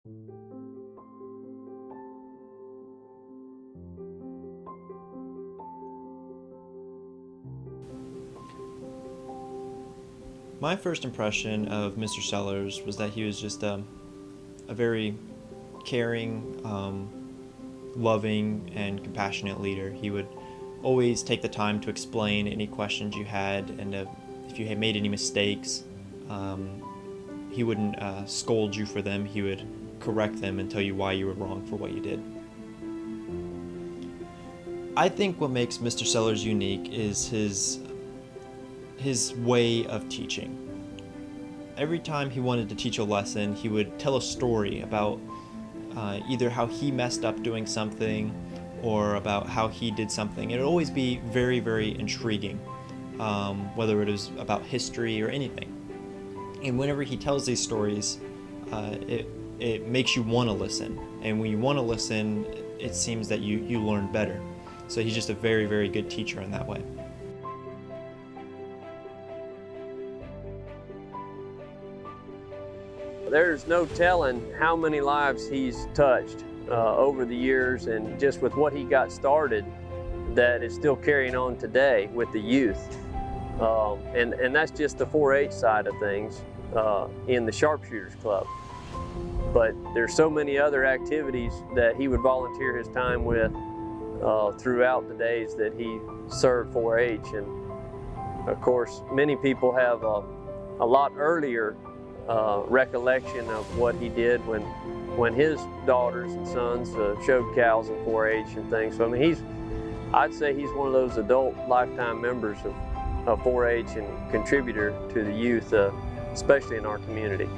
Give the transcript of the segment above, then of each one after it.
My first impression of Mr. Sellers was that he was just a very caring, loving, and compassionate leader. He would always take the time to explain any questions you had, and if you had made any mistakes, he wouldn't scold you for them. He would correct them and tell you why you were wrong for what you did. I think what makes Mr. Sellers unique is his way of teaching. Every time he wanted to teach a lesson, he would tell a story about either how he messed up doing something or about how he did something. It would always be very, very intriguing, whether it was about history or anything. And whenever he tells these stories, it makes you want to listen. And when you want to listen, it seems that you learn better. So he's just a very, very good teacher in that way. There's no telling how many lives he's touched over the years, and just with what he got started, that is still carrying on today with the youth. And that's just the 4-H side of things in the Sharpshooters Club. But there's so many other activities that he would volunteer his time with throughout the days that he served 4-H. And of course, many people have a lot earlier recollection of what he did when his daughters and sons showed cows in 4-H and things. So I mean, I'd say he's one of those adult lifetime members of 4-H and contributor to the youth, especially in our community.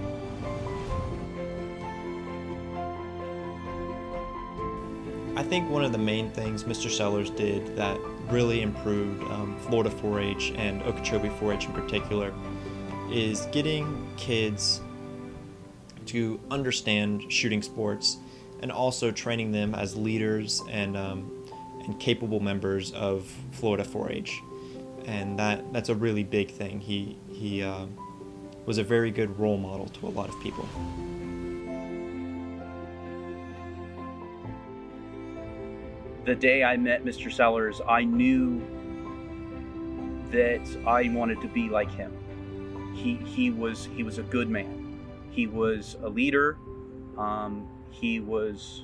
I think one of the main things Mr. Sellers did that really improved Florida 4-H and Okeechobee 4-H in particular is getting kids to understand shooting sports and also training them as leaders and capable members of Florida 4-H. And that's a really big thing. He was a very good role model to a lot of people. The day I met Mr. Sellers, I knew that I wanted to be like him. He was a good man. He was a leader. He was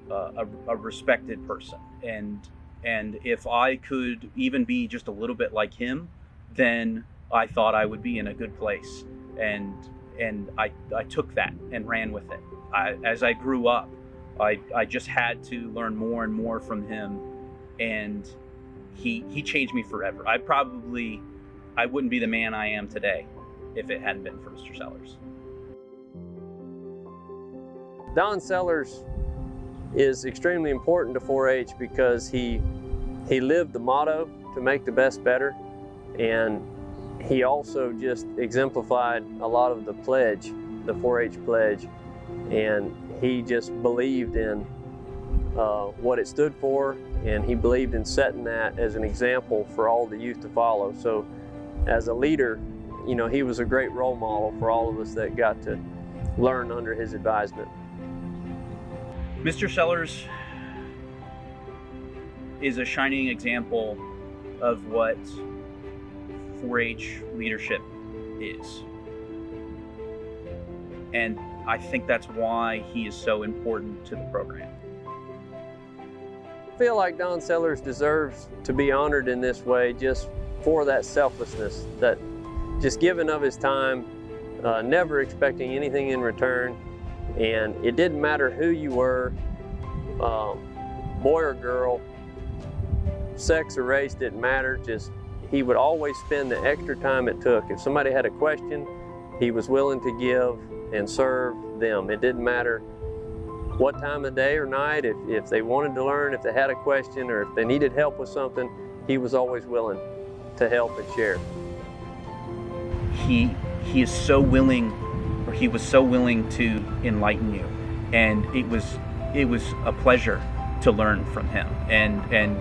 a respected person. And if I could even be just a little bit like him, then I thought I would be in a good place. And I took that and ran with it. As I grew up, I just had to learn more and more from him, and he changed me forever. I wouldn't be the man I am today if it hadn't been for Mr. Sellers. Don Sellers is extremely important to 4-H because he lived the motto to make the best better, and he also just exemplified a lot of the pledge, the 4-H pledge, and he just believed in what it stood for, and he believed in setting that as an example for all the youth to follow. So as a leader, you know, he was a great role model for all of us that got to learn under his advisement. Mr. Sellers is a shining example of what 4-H leadership is. And I think that's why he is so important to the program. I feel like Don Sellers deserves to be honored in this way just for that selflessness, that just giving of his time, never expecting anything in return. And it didn't matter who you were, boy or girl, sex or race didn't matter. Just he would always spend the extra time it took. If somebody had a question, he was willing to give and serve them. It didn't matter what time of day or night, if they wanted to learn, if they had a question, or if they needed help with something, he was always willing to help and share. He is so willing, or he was so willing to enlighten you, and it was a pleasure to learn from him. And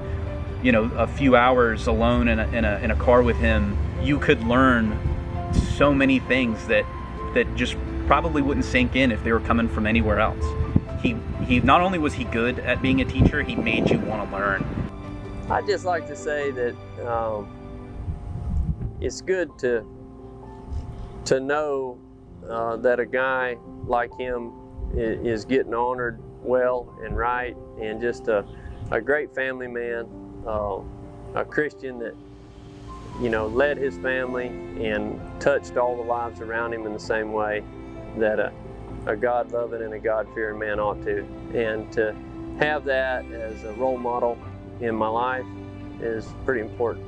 you know, a few hours alone in a car with him, you could learn so many things that just probably wouldn't sink in if they were coming from anywhere else. He not only was he good at being a teacher, he made you want to learn. I'd just like to say that it's good to know that a guy like him is getting honored well and right, and just a great family man, a Christian that, you know, led his family and touched all the lives around him in the same way that a God-loving and a God-fearing man ought to. And to have that as a role model in my life is pretty important.